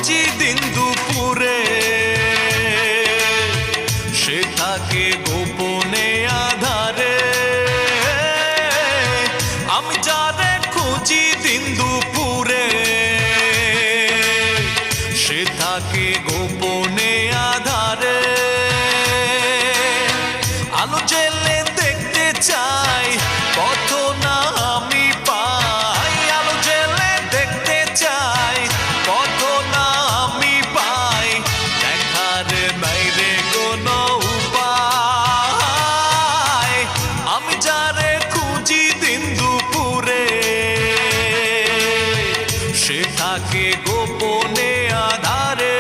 খুঁজি দিন দুপুরে, সে থাকে গোপনে আধারে। আমি যারে খুঁজি দিন দুপুরে, সে থাকে গোপনে আধারে। আলো জেলে দেখতে চাই, পথ না আমি পাই। আলো জেলে দেখতে চাই, পথ না আমি পাই। দেখার বাইরে কোনো উপায়, আমি যারে খুঁজি দিন দুপুরে, সে থাকে গোপনে আধারে।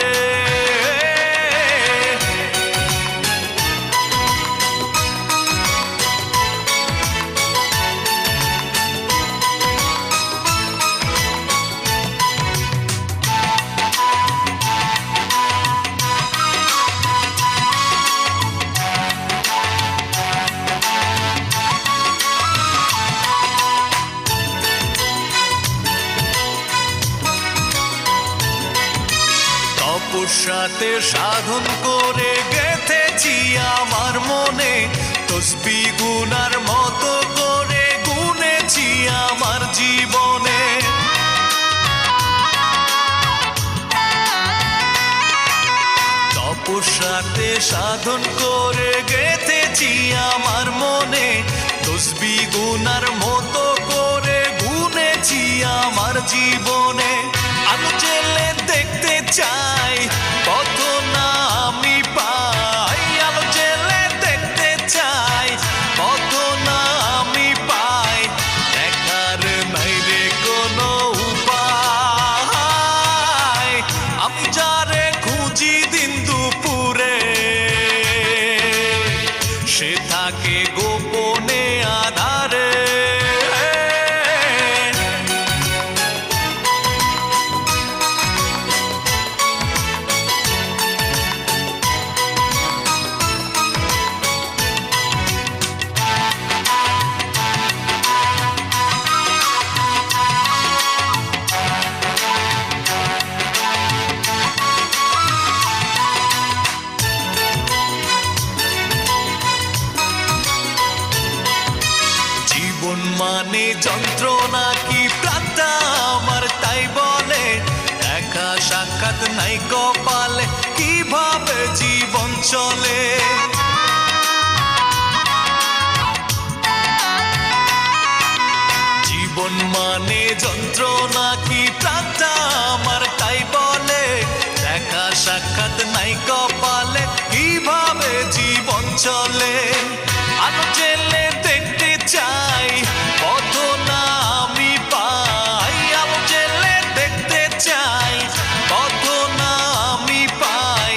তপস্যাতে সাধন করে গেঁথেছি আমার মনে, তসবিহ গুনার মতো করে গুনেছি আমার জীবনে। তপস্যাতে সাধন করে গেঁথেছি আমার মনে, তসবিহ গুনার মতো করে গুনেছি আমার জীবনে। আলো জেলে দেখতে চাই, পথ না আমি পাই। আলো জেলে দেখতে চাই, পথ না আমি পাই। দেখার বাইরে কোনো উপায়, আমি যারে খুঁজি দিন দুপুরে, সে থাকে গোপনে আধারে। জীবন মানে যন্ত্রণা কি প্রাণটা আমার তাই বলে, দেখা সাক্ষাৎ নাই কপালে, কিভাবে জীবন চলে। জীবন মানে যন্ত্রণা কি প্রাণটা আমার তাই বলে, দেখা সাক্ষাৎ নাই কপালে, কিভাবে জীবন চলে। আলো জেলে দেখতে চাই, পথ না আমি পাই। আলো জেলে দেখতে চাই, পথ না আমি পাই।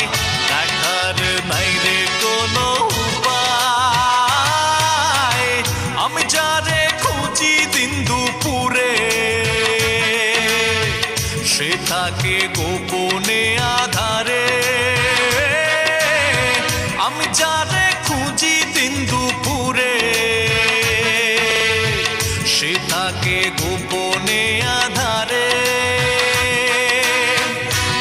দেখার বাইরে কোনো উপায়, আমি যারে খুঁজি দিন দুপুরে, সে থাকে গোপনে আধারে। আমি যারে খুঁজি দিন দুপুরে, সে থাকে গোপনে আধারে।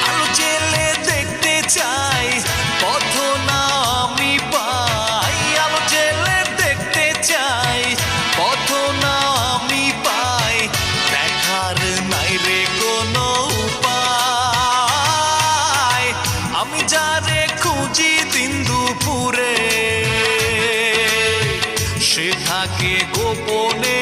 আলো জেলে দেখতে চাই, পথ না আমি পাই। আলো জেলে দেখতে চাই, পথ না আমি পাই। দেখার নাই রে কোনো উপায়, আমি যারে খুঁজি দিন দুপুরে, সে থাকে গোপনে